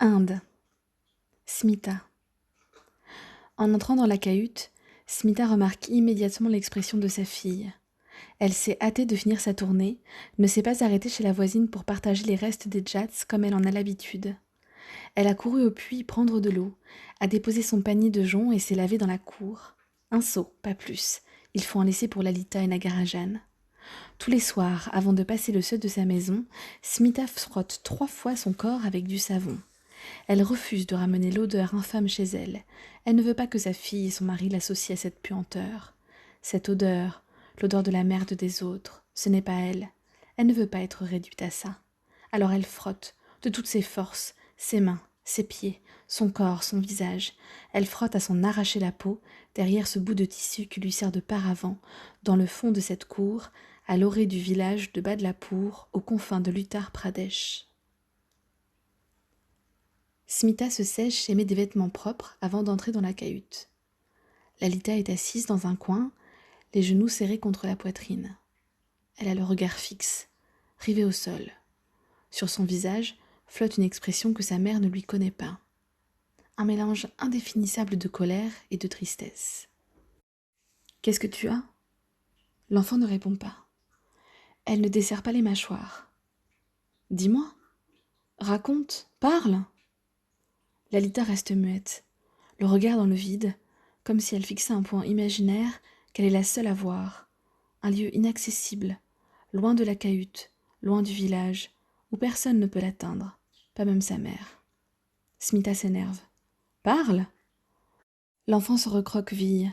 Inde. Smita. En entrant dans la cahute, Smita remarque immédiatement l'expression de sa fille. Elle s'est hâtée de finir sa tournée, ne s'est pas arrêtée chez la voisine pour partager les restes des Jats comme elle en a l'habitude. Elle a couru au puits prendre de l'eau, a déposé son panier de joncs et s'est lavée dans la cour. Un seau, pas plus. Il faut en laisser pour Lalita et Nagarajan. Tous les soirs, avant de passer le seuil de sa maison, Smita frotte 3 fois son corps avec du savon. Elle refuse de ramener l'odeur infâme chez elle. Elle ne veut pas que sa fille et son mari l'associent à cette puanteur. Cette odeur, l'odeur de la merde des autres, ce n'est pas elle. Elle ne veut pas être réduite à ça. Alors elle frotte, de toutes ses forces, ses mains, ses pieds, son corps, son visage. Elle frotte à s'en arracher la peau, derrière ce bout de tissu qui lui sert de paravent, dans le fond de cette cour, à l'orée du village de Badlapur, aux confins de l'Uttar Pradesh. Smita se sèche et met des vêtements propres avant d'entrer dans la cahute. Lalita est assise dans un coin, les genoux serrés contre la poitrine. Elle a le regard fixe, rivé au sol. Sur son visage flotte une expression que sa mère ne lui connaît pas. Un mélange indéfinissable de colère et de tristesse. « Qu'est-ce que tu as ?» L'enfant ne répond pas. Elle ne desserre pas les mâchoires. « Dis-moi, raconte, parle !» Lalita reste muette, le regard dans le vide, comme si elle fixait un point imaginaire qu'elle est la seule à voir, un lieu inaccessible, loin de la cahute, loin du village, où personne ne peut l'atteindre, pas même sa mère. Smita s'énerve. « Parle !» L'enfant se recroqueville,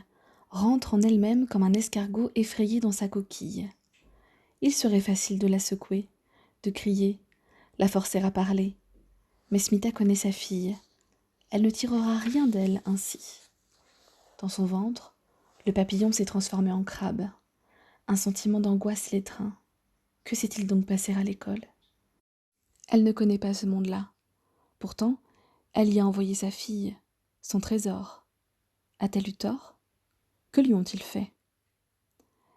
rentre en elle-même comme un escargot effrayé dans sa coquille. Il serait facile de la secouer, de crier, la forcer à parler. Mais Smita connaît sa fille. Elle ne tirera rien d'elle ainsi. Dans son ventre, le papillon s'est transformé en crabe. Un sentiment d'angoisse l'étreint. Que s'est-il donc passé à l'école ? Elle ne connaît pas ce monde-là. Pourtant, elle y a envoyé sa fille, son trésor. A-t-elle eu tort ? Que lui ont-ils fait ?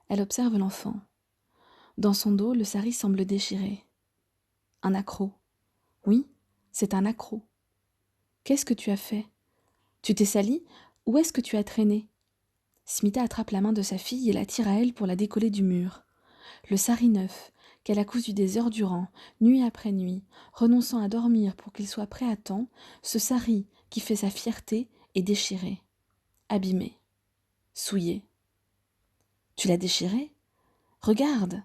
Elle observe l'enfant. Dans son dos, le sari semble déchiré. Un accroc. Oui, c'est un accroc. Qu'est-ce que tu as fait ? Tu t'es sali ? Où est-ce que tu as traîné ? Smita attrape la main de sa fille et la tire à elle pour la décoller du mur. Le sari neuf, qu'elle a cousu des heures durant, nuit après nuit, renonçant à dormir pour qu'il soit prêt à temps, ce sari qui fait sa fierté est déchiré, abîmé, souillé. « Tu l'as déchiré ? Regarde !»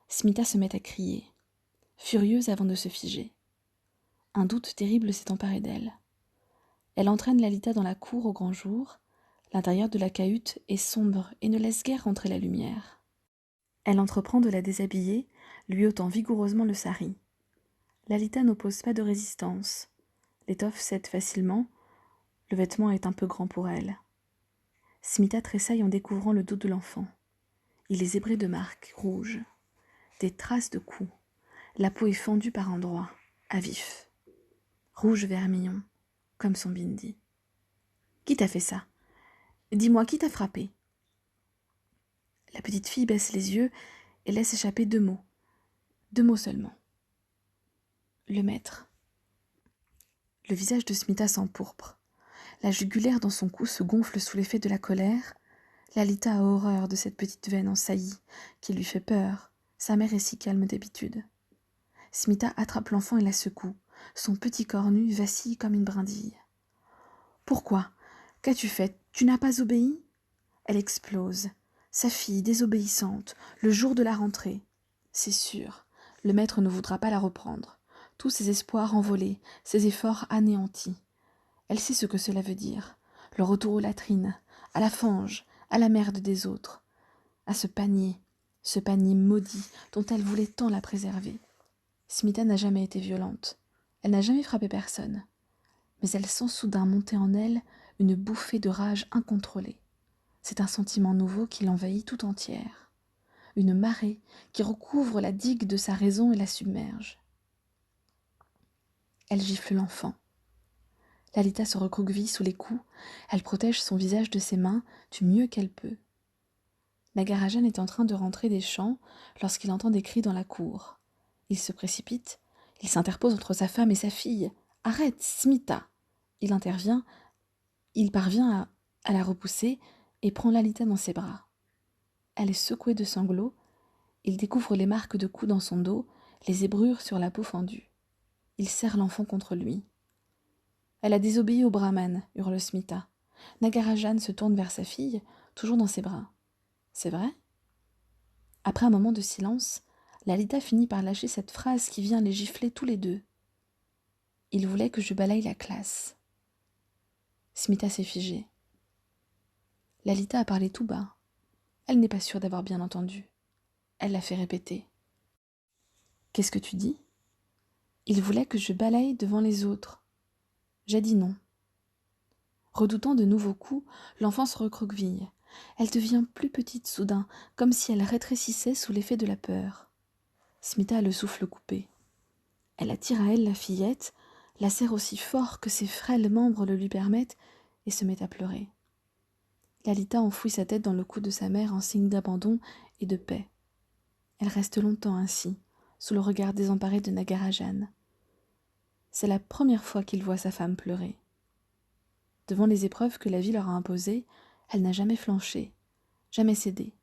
Smita se met à crier, furieuse avant de se figer. Un doute terrible s'est emparé d'elle. Elle entraîne Lalita dans la cour au grand jour. L'intérieur de la cahute est sombre et ne laisse guère entrer la lumière. Elle entreprend de la déshabiller, lui ôtant vigoureusement le sari. Lalita n'oppose pas de résistance. L'étoffe cède facilement. Le vêtement est un peu grand pour elle. Smita tressaille en découvrant le dos de l'enfant. Il est zébré de marques rouges. Des traces de coups. La peau est fendue par endroits, à vif. Rouge vermillon, comme son bindi. « Qui t'a fait ça ? Dis-moi, qui t'a frappé ?» La petite fille baisse les yeux et laisse échapper 2 mots. 2 mots seulement. Le maître. Le visage de Smita s'empourpre. La jugulaire dans son cou se gonfle sous l'effet de la colère. Lalita a horreur de cette petite veine en saillie qui lui fait peur. Sa mère est si calme d'habitude. Smita attrape l'enfant et la secoue. Son petit corps nu vacille comme une brindille. « Pourquoi ? Qu'as-tu fait ? Tu n'as pas obéi ?» Elle explose. Sa fille désobéissante, le jour de la rentrée. C'est sûr, le maître ne voudra pas la reprendre. Tous ses espoirs envolés, ses efforts anéantis. Elle sait ce que cela veut dire. Le retour aux latrines, à la fange, à la merde des autres, à ce panier maudit dont elle voulait tant la préserver. Smita n'a jamais été violente. Elle n'a jamais frappé personne. Mais elle sent soudain monter en elle une bouffée de rage incontrôlée. C'est un sentiment nouveau qui l'envahit tout entière. Une marée qui recouvre la digue de sa raison et la submerge. Elle gifle l'enfant. Lalita se recroqueville sous les coups. Elle protège son visage de ses mains du mieux qu'elle peut. Nagarajan est en train de rentrer des champs lorsqu'il entend des cris dans la cour. Il se précipite. Il s'interpose entre sa femme et sa fille. « Arrête, Smita !» Il intervient, il parvient à la repousser et prend Lalita dans ses bras. Elle est secouée de sanglots, il découvre les marques de coups dans son dos, les zébrures sur la peau fendue. Il serre l'enfant contre lui. « Elle a désobéi au brahman !» hurle Smita. Nagarajan se tourne vers sa fille, toujours dans ses bras. « C'est vrai ?» Après un moment de silence, Lalita finit par lâcher cette phrase qui vient les gifler tous les deux. « Il voulait que je balaye la classe. » Smita s'est figée. Lalita a parlé tout bas. Elle n'est pas sûre d'avoir bien entendu. Elle l'a fait répéter. « Qu'est-ce que tu dis ? » « Il voulait que je balaye devant les autres. » J'ai dit non. Redoutant de nouveaux coups, l'enfant se recroqueville. Elle devient plus petite soudain, comme si elle rétrécissait sous l'effet de la peur. Smita a le souffle coupé. Elle attire à elle la fillette, la serre aussi fort que ses frêles membres le lui permettent, et se met à pleurer. Lalita enfouit sa tête dans le cou de sa mère en signe d'abandon et de paix. Elle reste longtemps ainsi, sous le regard désemparé de Nagarajan. C'est la première fois qu'il voit sa femme pleurer. Devant les épreuves que la vie leur a imposées, elle n'a jamais flanché, jamais cédé.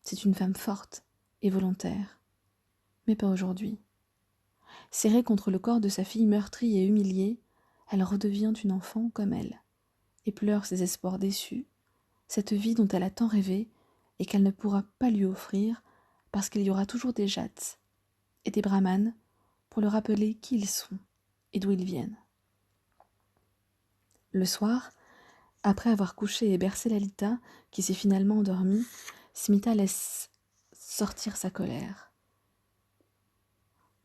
C'est une femme forte et volontaire. Mais pas aujourd'hui. Serrée contre le corps de sa fille meurtrie et humiliée, elle redevient une enfant comme elle, et pleure ses espoirs déçus, cette vie dont elle a tant rêvé et qu'elle ne pourra pas lui offrir parce qu'il y aura toujours des jats et des brahmanes pour le rappeler qui ils sont et d'où ils viennent. Le soir, après avoir couché et bercé Lalita, qui s'est finalement endormie, Smita laisse sortir sa colère.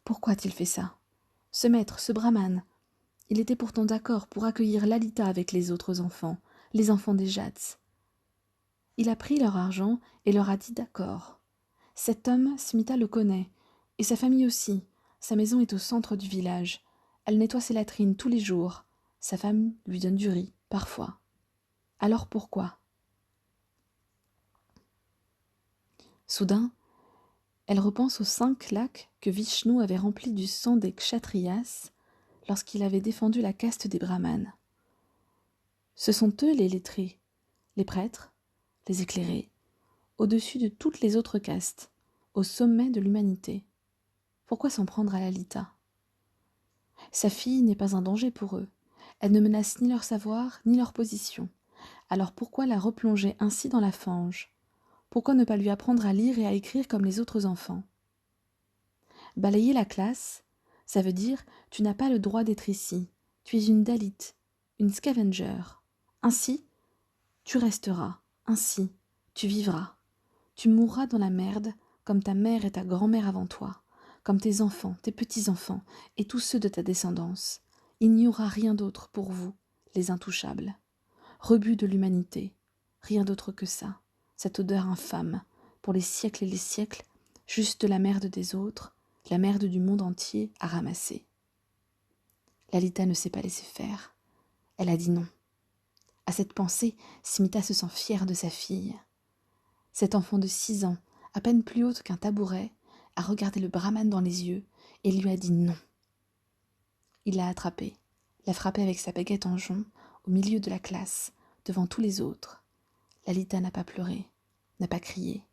Pourquoi a-t-il fait ça ? Ce maître, ce brahmane, il était pourtant d'accord pour accueillir Lalita avec les autres enfants, les enfants des Jats. Il a pris leur argent et leur a dit d'accord. Cet homme, Smita le connaît, et sa famille aussi. Sa maison est au centre du village. Elle nettoie ses latrines tous les jours. Sa femme lui donne du riz, parfois. Alors pourquoi ? Soudain, elle repense aux 5 lacs que Vishnu avait remplis du sang des kshatriyas lorsqu'il avait défendu la caste des brahmanes. Ce sont eux les lettrés, les prêtres, les éclairés, au-dessus de toutes les autres castes, au sommet de l'humanité. Pourquoi s'en prendre à Lalita ? Sa fille n'est pas un danger pour eux. Elle ne menace ni leur savoir, ni leur position. Alors pourquoi la replonger ainsi dans la fange ? Pourquoi ne pas lui apprendre à lire et à écrire comme les autres enfants ? Balayer la classe, ça veut dire tu n'as pas le droit d'être ici. Tu es une Dalit, une scavenger. Ainsi, tu resteras. Ainsi, tu vivras. Tu mourras dans la merde comme ta mère et ta grand-mère avant toi, comme tes enfants, tes petits-enfants et tous ceux de ta descendance. Il n'y aura rien d'autre pour vous, les intouchables. Rebut de l'humanité, rien d'autre que ça, cette odeur infâme, pour les siècles et les siècles, juste la merde des autres, la merde du monde entier à ramasser. Lalita ne s'est pas laissée faire. Elle a dit non. À cette pensée, Smita se sent fière de sa fille. Cet enfant de 6 ans, à peine plus haute qu'un tabouret, a regardé le brahman dans les yeux et lui a dit non. Il l'a attrapée, l'a frappée avec sa baguette en jonc, au milieu de la classe, devant tous les autres. Lalita n'a pas pleuré, n'a pas crié.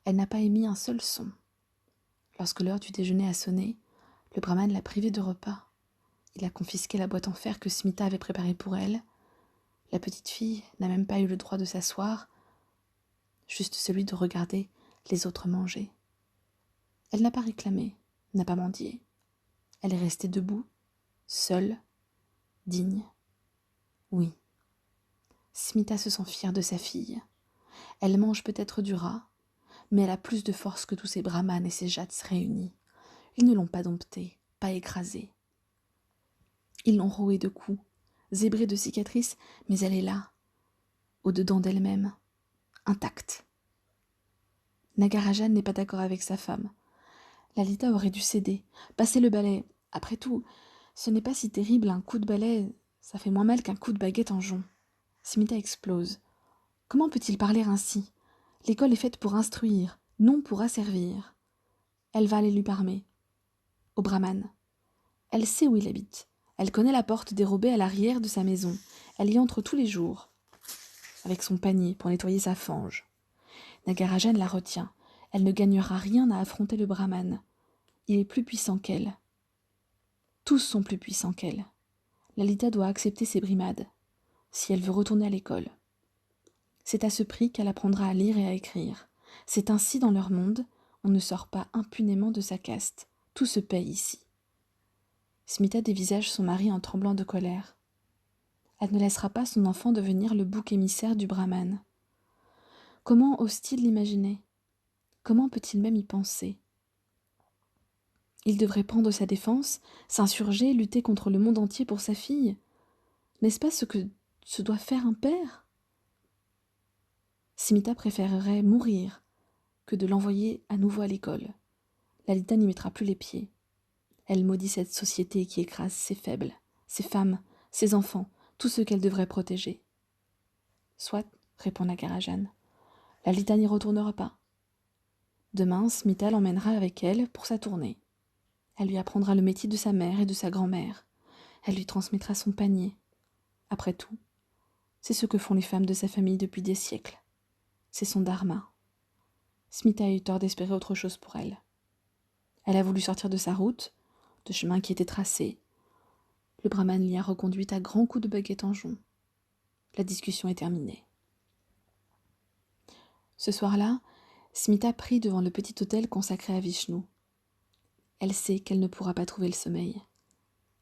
Elle n'a pas émis un seul son. Lorsque l'heure du déjeuner a sonné, le brahman l'a privée de repas. Il a confisqué la boîte en fer que Smita avait préparée pour elle. La petite fille n'a même pas eu le droit de s'asseoir, juste celui de regarder les autres manger. Elle n'a pas réclamé, n'a pas mendié. Elle est restée debout, seule, digne. Oui. Smita se sent fière de sa fille. Elle mange peut-être du rat, mais elle a plus de force que tous ces brahmanes et ces jats réunis. Ils ne l'ont pas domptée, pas écrasée. Ils l'ont rouée de coups, zébrée de cicatrices, mais elle est là, au-dedans d'elle-même, intacte. Nagarajan n'est pas d'accord avec sa femme. Lalita aurait dû céder, passer le balai. Après tout, ce n'est pas si terrible un coup de balai, ça fait moins mal qu'un coup de baguette en jonc. Smita explose. Comment peut-il parler ainsi ? L'école est faite pour instruire, non pour asservir. Elle va aller lui parler. Au brahman. Elle sait où il habite. Elle connaît la porte dérobée à l'arrière de sa maison. Elle y entre tous les jours, avec son panier pour nettoyer sa fange. Nagarajan la retient. Elle ne gagnera rien à affronter le brahman. Il est plus puissant qu'elle. Tous sont plus puissants qu'elle. Lalita doit accepter ses brimades, si elle veut retourner à l'école. C'est à ce prix qu'elle apprendra à lire et à écrire. C'est ainsi dans leur monde, on ne sort pas impunément de sa caste. Tout se paye ici. Smita dévisage son mari en tremblant de colère. Elle ne laissera pas son enfant devenir le bouc émissaire du brahman. Comment ose-t-il l'imaginer? Comment peut-il même y penser? Il devrait prendre sa défense, s'insurger, lutter contre le monde entier pour sa fille. N'est-ce pas ce que se doit faire un père? Smita préférerait mourir que de l'envoyer à nouveau à l'école. Lalita n'y mettra plus les pieds. Elle maudit cette société qui écrase ses faibles, ses femmes, ses enfants, tout ce qu'elle devrait protéger. Soit, répond Nagarajan. Lalita n'y retournera pas. Demain, Smita l'emmènera avec elle pour sa tournée. Elle lui apprendra le métier de sa mère et de sa grand-mère. Elle lui transmettra son panier. Après tout, c'est ce que font les femmes de sa famille depuis des siècles. C'est son dharma. Smita a eu tort d'espérer autre chose pour elle. Elle a voulu sortir de sa route, de chemin qui était tracé. Le brahman l'y a reconduite à grands coups de baguette en jonc. La discussion est terminée. Ce soir-là, Smita prie devant le petit autel consacré à Vishnu. Elle sait qu'elle ne pourra pas trouver le sommeil.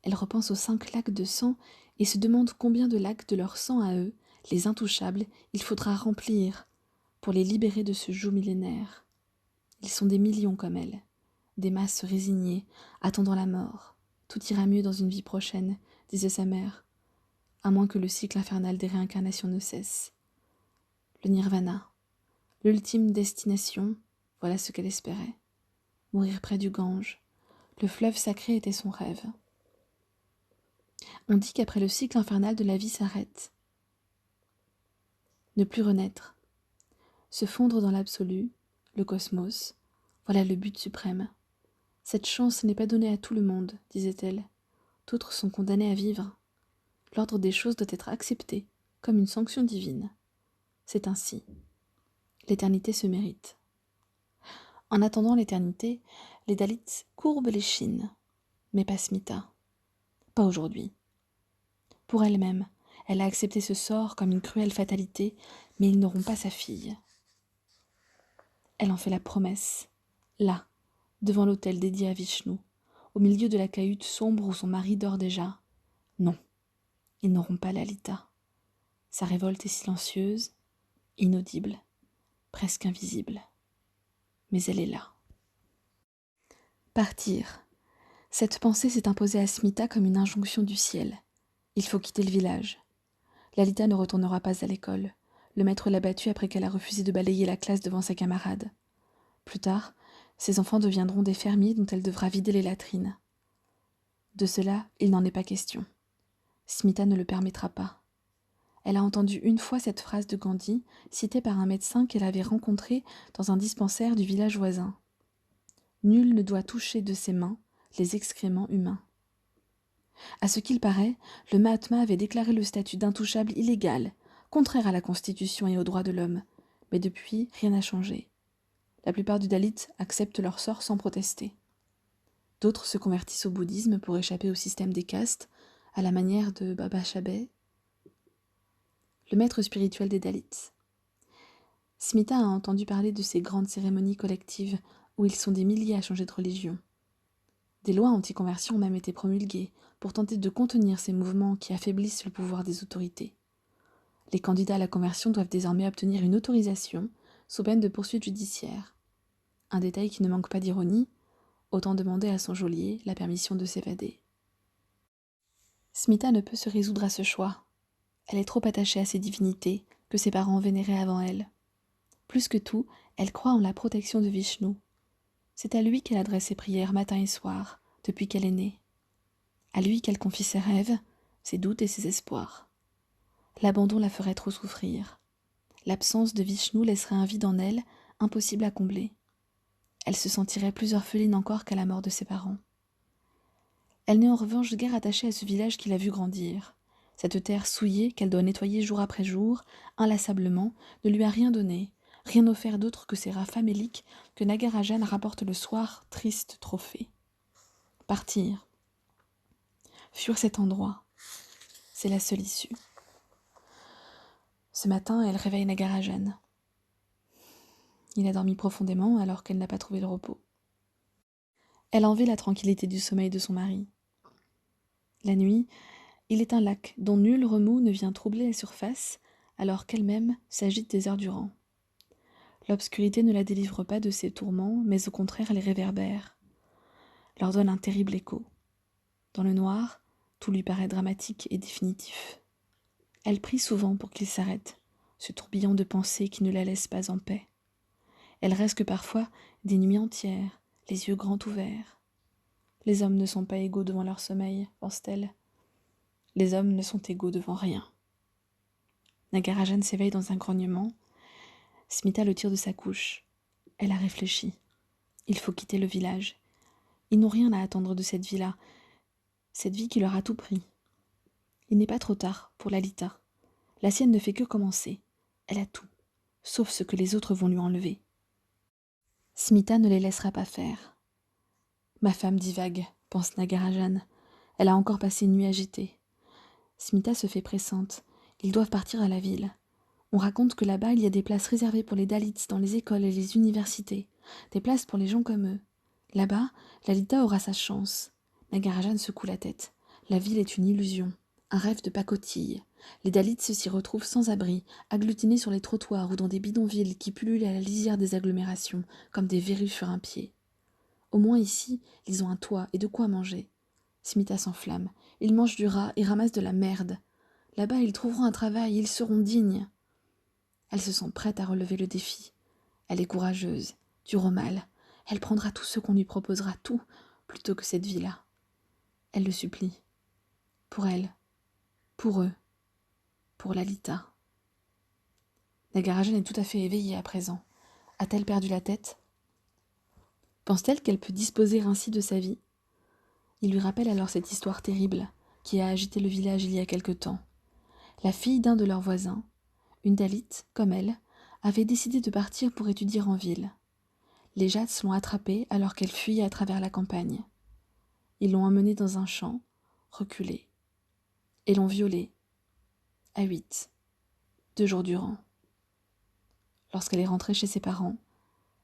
Elle repense aux 5 lacs de sang et se demande combien de lacs de leur sang à eux, les intouchables, il faudra remplir pour les libérer de ce joug millénaire. Ils sont des millions comme elle, des masses résignées, attendant la mort. Tout ira mieux dans une vie prochaine, disait sa mère, à moins que le cycle infernal des réincarnations ne cesse. Le nirvana, l'ultime destination, voilà ce qu'elle espérait. Mourir près du Gange, le fleuve sacré était son rêve. On dit qu'après le cycle infernal de la vie s'arrête. Ne plus renaître. Se fondre dans l'absolu, le cosmos, voilà le but suprême. Cette chance n'est pas donnée à tout le monde, disait-elle. D'autres sont condamnés à vivre. L'ordre des choses doit être accepté, comme une sanction divine. C'est ainsi. L'éternité se mérite. En attendant l'éternité, les Dalits courbent les chines. Mais pas Smita. Pas aujourd'hui. Pour elle-même, elle a accepté ce sort comme une cruelle fatalité, mais ils n'auront pas sa fille. Elle en fait la promesse, là, devant l'autel dédié à Vishnu, au milieu de la cahute sombre où son mari dort déjà. Non, ils n'auront pas Lalita. Sa révolte est silencieuse, inaudible, presque invisible. Mais elle est là. Partir. Cette pensée s'est imposée à Smita comme une injonction du ciel. Il faut quitter le village. Lalita ne retournera pas à l'école. Le maître l'a battue après qu'elle a refusé de balayer la classe devant ses camarades. Plus tard, ses enfants deviendront des fermiers dont elle devra vider les latrines. De cela, il n'en est pas question. Smita ne le permettra pas. Elle a entendu une fois cette phrase de Gandhi, citée par un médecin qu'elle avait rencontré dans un dispensaire du village voisin. « Nul ne doit toucher de ses mains les excréments humains. » À ce qu'il paraît, le Mahatma avait déclaré le statut d'intouchable illégal, contraire à la Constitution et aux droits de l'homme, mais depuis, rien n'a changé. La plupart du Dalit acceptent leur sort sans protester. D'autres se convertissent au bouddhisme pour échapper au système des castes, à la manière de Baba Chabé, le maître spirituel des Dalits. Smita a entendu parler de ces grandes cérémonies collectives où ils sont des milliers à changer de religion. Des lois anti-conversion ont même été promulguées pour tenter de contenir ces mouvements qui affaiblissent le pouvoir des autorités. Les candidats à la conversion doivent désormais obtenir une autorisation sous peine de poursuites judiciaires. Un détail qui ne manque pas d'ironie, autant demander à son geôlier la permission de s'évader. Smita ne peut se résoudre à ce choix. Elle est trop attachée à ses divinités que ses parents vénéraient avant elle. Plus que tout, elle croit en la protection de Vishnu. C'est à lui qu'elle adresse ses prières matin et soir, depuis qu'elle est née. À lui qu'elle confie ses rêves, ses doutes et ses espoirs. L'abandon la ferait trop souffrir. L'absence de Vishnu laisserait un vide en elle, impossible à combler. Elle se sentirait plus orpheline encore qu'à la mort de ses parents. Elle n'est en revanche guère attachée à ce village qui l'a vu grandir. Cette terre souillée qu'elle doit nettoyer jour après jour, inlassablement, ne lui a rien donné, rien offert d'autre que ces rats faméliques que Nagarajan rapporte le soir, triste trophée. Partir. Fuir cet endroit. C'est la seule issue. Ce matin, elle réveille Nagarajan. Il a dormi profondément alors qu'elle n'a pas trouvé le repos. Elle envie la tranquillité du sommeil de son mari. La nuit, il est un lac dont nul remous ne vient troubler la surface alors qu'elle-même s'agite des heures durant. L'obscurité ne la délivre pas de ses tourments, mais au contraire les réverbère, leur donne un terrible écho. Dans le noir, tout lui paraît dramatique et définitif. Elle prie souvent pour qu'il s'arrête, ce tourbillon de pensées qui ne la laisse pas en paix. Elle reste parfois des nuits entières, les yeux grands ouverts. Les hommes ne sont pas égaux devant leur sommeil, pense-t-elle. Les hommes ne sont égaux devant rien. Nagarajan s'éveille dans un grognement. Smita le tire de sa couche. Elle a réfléchi. Il faut quitter le village. Ils n'ont rien à attendre de cette vie-là, cette vie qui leur a tout pris. Il n'est pas trop tard pour Lalita. La sienne ne fait que commencer. Elle a tout, sauf ce que les autres vont lui enlever. Smita ne les laissera pas faire. Ma femme divague, pense Nagarajan. Elle a encore passé une nuit agitée. Smita se fait pressante. Ils doivent partir à la ville. On raconte que là-bas, il y a des places réservées pour les Dalits dans les écoles et les universités. Des places pour les gens comme eux. Là-bas, Lalita aura sa chance. Nagarajan secoue la tête. La ville est une illusion, un rêve de pacotille. Les Dalits s'y retrouvent sans abri, agglutinés sur les trottoirs ou dans des bidonvilles qui pullulent à la lisière des agglomérations, comme des verrues sur un pied. Au moins ici, ils ont un toit et de quoi manger. Smita s'enflamme. Ils mangent du rat et ramassent de la merde. Là-bas, ils trouveront un travail, ils seront dignes. Elle se sent prête à relever le défi. Elle est courageuse, dure au mal. Elle prendra tout ce qu'on lui proposera, tout, plutôt que cette vie-là. Elle le supplie. Pour elle, pour eux, pour Lalita. Nagarajan est tout à fait éveillée à présent. A-t-elle perdu la tête? Pense-t-elle qu'elle peut disposer ainsi de sa vie? Il lui rappelle alors cette histoire terrible qui a agité le village il y a quelque temps. La fille d'un de leurs voisins, une Dalit, comme elle, avait décidé de partir pour étudier en ville. Les Jats l'ont attrapée alors qu'elle fuyait à travers la campagne. Ils l'ont emmenée dans un champ, reculée, et l'ont violée, à 8, 2 jours durant. Lorsqu'elle est rentrée chez ses parents,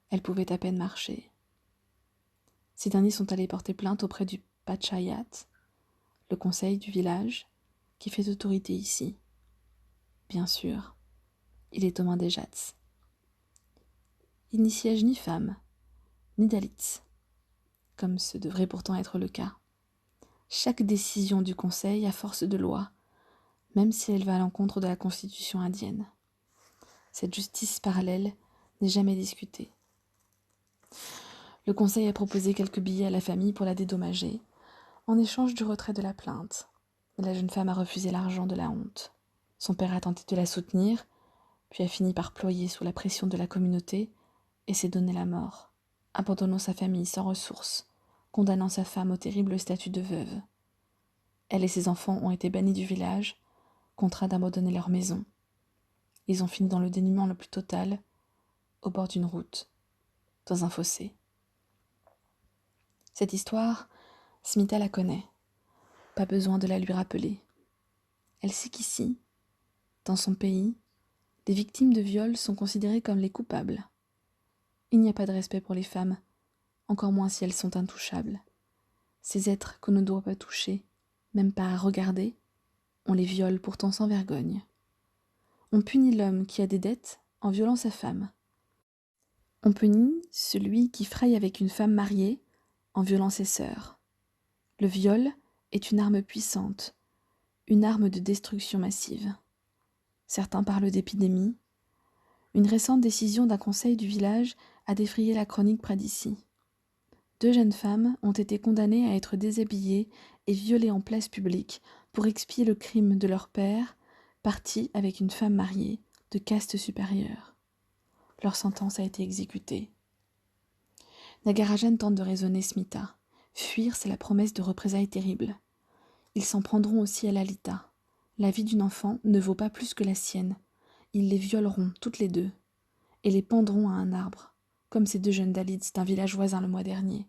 elle pouvait à peine marcher. Ces derniers sont allés porter plainte auprès du Panchayat, le conseil du village, qui fait autorité ici. Bien sûr, il est aux mains des Jats. Il n'y siège ni femme, ni Dalits, comme ce devrait pourtant être le cas. Chaque décision du conseil a force de loi, même si elle va à l'encontre de la constitution indienne. Cette justice parallèle n'est jamais discutée. Le conseil a proposé quelques billets à la famille pour la dédommager, en échange du retrait de la plainte. Mais la jeune femme a refusé l'argent de la honte. Son père a tenté de la soutenir, puis a fini par ployer sous la pression de la communauté et s'est donné la mort, abandonnant sa famille sans ressources, condamnant sa femme au terrible statut de veuve. Elle et ses enfants ont été bannis du village, contraints d'abandonner leur maison. Ils ont fini dans le dénuement le plus total, au bord d'une route, dans un fossé. Cette histoire, Smita la connaît. Pas besoin de la lui rappeler. Elle sait qu'ici, dans son pays, les victimes de viol sont considérées comme les coupables. Il n'y a pas de respect pour les femmes, encore moins si elles sont intouchables. Ces êtres qu'on ne doit pas toucher, même pas à regarder, on les viole pourtant sans vergogne. On punit l'homme qui a des dettes en violant sa femme. On punit celui qui fraye avec une femme mariée en violant ses sœurs. Le viol est une arme puissante, une arme de destruction massive. Certains parlent d'épidémie. Une récente décision d'un conseil du village a défrayé la chronique près d'ici. 2 jeunes femmes ont été condamnées à être déshabillées et violées en place publique pour expier le crime de leur père, parti avec une femme mariée de caste supérieure. Leur sentence a été exécutée. Nagarajan tente de raisonner Smita, Fuir, c'est la promesse de représailles terribles. Ils s'en prendront aussi à Lalita. La vie d'une enfant ne vaut pas plus que la sienne. Ils les violeront toutes les deux et les pendront à un arbre, comme ces deux jeunes Dalits d'un village voisin le mois dernier.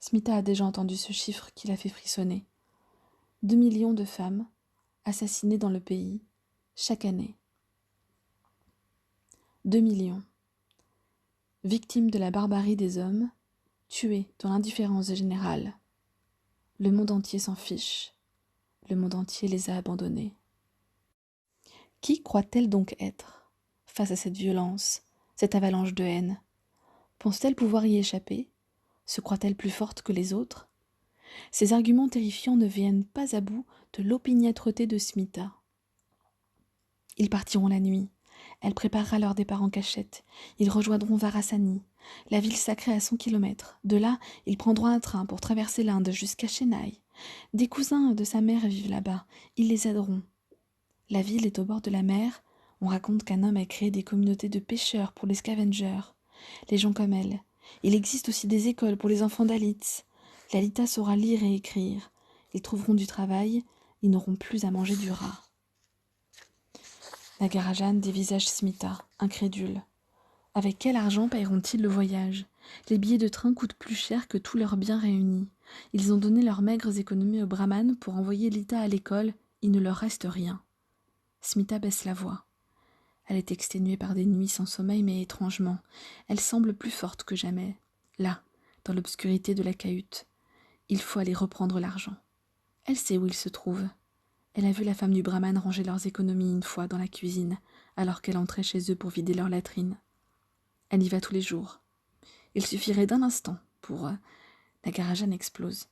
Smita a déjà entendu ce chiffre qui l'a fait frissonner. 2 millions de femmes assassinées dans le pays, chaque année. 2 millions. Victimes de la barbarie des hommes, tuées dans l'indifférence générale. Le monde entier s'en fiche. Le monde entier les a abandonnés. Qui croit-elle donc être, face à cette violence, cette avalanche de haine? Pense-t-elle pouvoir y échapper? Se croit-elle plus forte que les autres? Ces arguments terrifiants ne viennent pas à bout de l'opiniâtreté de Smita. Ils partiront la nuit. Elle préparera leur départ en cachette. Ils rejoindront Varasani, la ville sacrée à 100 kilomètres. De là, ils prendront un train pour traverser l'Inde jusqu'à Chennai. Des cousins de sa mère vivent là-bas. Ils les aideront. La ville est au bord de la mer. On raconte qu'un homme a créé des communautés de pêcheurs pour les scavengers, les gens comme elle. Il existe aussi des écoles pour les enfants Dalits. Lalita saura lire et écrire. Ils trouveront du travail. Ils n'auront plus à manger du rat. Nagarajan dévisage Smita, incrédule. Avec quel argent paieront-ils le voyage? Les billets de train coûtent plus cher que tous leurs biens réunis. Ils ont donné leurs maigres économies aux brahmanes pour envoyer Lita à l'école. Il ne leur reste rien. Smita baisse la voix. Elle est exténuée par des nuits sans sommeil, mais étrangement, elle semble plus forte que jamais. Là, dans l'obscurité de la cahute, il faut aller reprendre l'argent. Elle sait où il se trouve. Elle a vu la femme du brahman ranger leurs économies une fois dans la cuisine, alors qu'elle entrait chez eux pour vider leur latrine. Elle y va tous les jours. Il suffirait d'un instant pour... Nagarajan explose.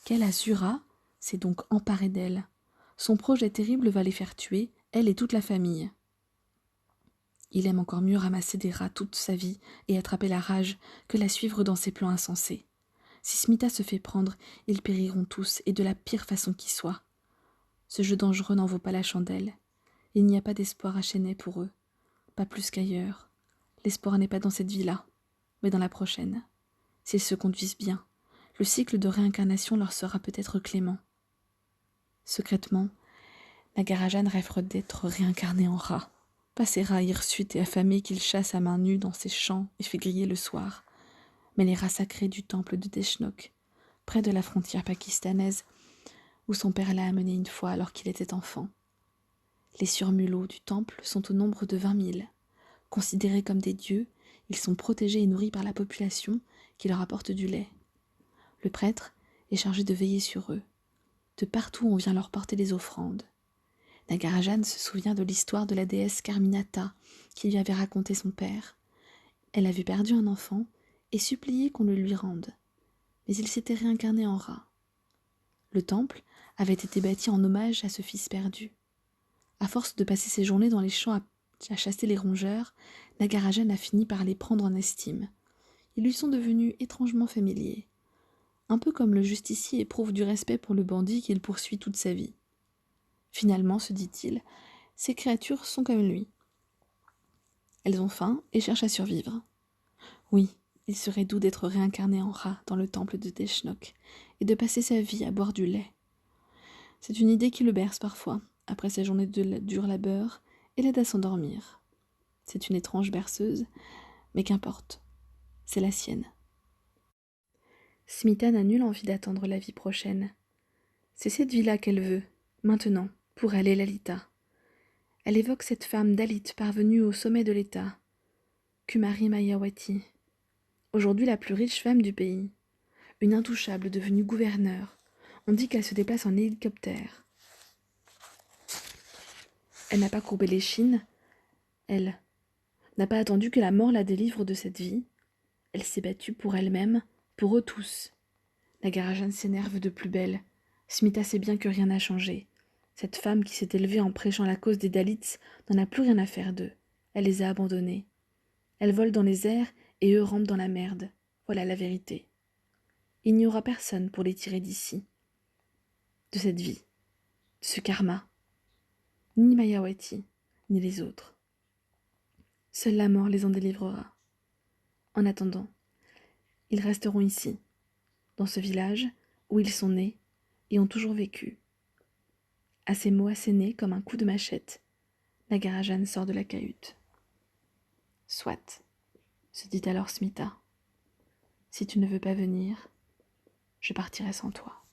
Quelle Asura s'est donc emparée d'elle. Son projet terrible va les faire tuer, elle et toute la famille. Il aime encore mieux ramasser des rats toute sa vie et attraper la rage que la suivre dans ses plans insensés. Si Smita se fait prendre, ils périront tous, et de la pire façon qui soit. Ce jeu dangereux n'en vaut pas la chandelle. Il n'y a pas d'espoir à Chennai pour eux, pas plus qu'ailleurs. L'espoir n'est pas dans cette vie-là, mais dans la prochaine. S'ils se conduisent bien, le cycle de réincarnation leur sera peut-être clément. Secrètement, Nagarajan rêve d'être réincarné en rat. Pas ces rats hirsutes et affamés qu'il chasse à main nue dans ses champs et fait griller le soir, mais les rats sacrés du temple de Deshnok, près de la frontière pakistanaise, où son père l'a amené une fois alors qu'il était enfant. Les surmulots du temple sont au nombre de 20 000. Considérés comme des dieux, ils sont protégés et nourris par la population qui leur apporte du lait. Le prêtre est chargé de veiller sur eux. De partout on vient leur porter des offrandes. Nagarajan se souvient de l'histoire de la déesse Carminata qui lui avait raconté son père. Elle avait perdu un enfant et supplié qu'on le lui rende. Mais il s'était réincarné en rat. Le temple avait été bâti en hommage à ce fils perdu. À force de passer ses journées dans les champs à chasser les rongeurs, Nagarajan a fini par les prendre en estime. Ils lui sont devenus étrangement familiers. Un peu comme le justicier éprouve du respect pour le bandit qu'il poursuit toute sa vie. Finalement, se dit-il, ces créatures sont comme lui. Elles ont faim et cherchent à survivre. Oui, il serait doux d'être réincarné en rat dans le temple de Deshnok et de passer sa vie à boire du lait. C'est une idée qui le berce parfois, après ses journées de dur labeur, et l'aide à s'endormir. C'est une étrange berceuse, mais qu'importe, c'est la sienne. Smita n'a nulle envie d'attendre la vie prochaine. C'est cette vie-là qu'elle veut, maintenant, pour elle et Lalita. Elle évoque cette femme Dalit parvenue au sommet de l'État, Kumari Mayawati, aujourd'hui la plus riche femme du pays, une intouchable devenue gouverneure. On dit qu'elle se déplace en hélicoptère. Elle n'a pas courbé l'échine, elle n'a pas attendu que la mort la délivre de cette vie. Elle s'est battue pour elle-même, pour eux tous. Nagarajan s'énerve de plus belle. Smita sait bien que rien n'a changé. Cette femme qui s'est élevée en prêchant la cause des Dalits n'en a plus rien à faire d'eux. Elle les a abandonnés. Elle vole dans les airs et eux rampent dans la merde. Voilà la vérité. Il n'y aura personne pour les tirer d'ici, de cette vie, de ce karma. Ni Mayawati, ni les autres. Seule la mort les en délivrera. En attendant, ils resteront ici, dans ce village où ils sont nés et ont toujours vécu. À ces mots assénés comme un coup de machette, Nagarajan sort de la cahute. Soit, se dit alors Smita. Si tu ne veux pas venir, je partirai sans toi.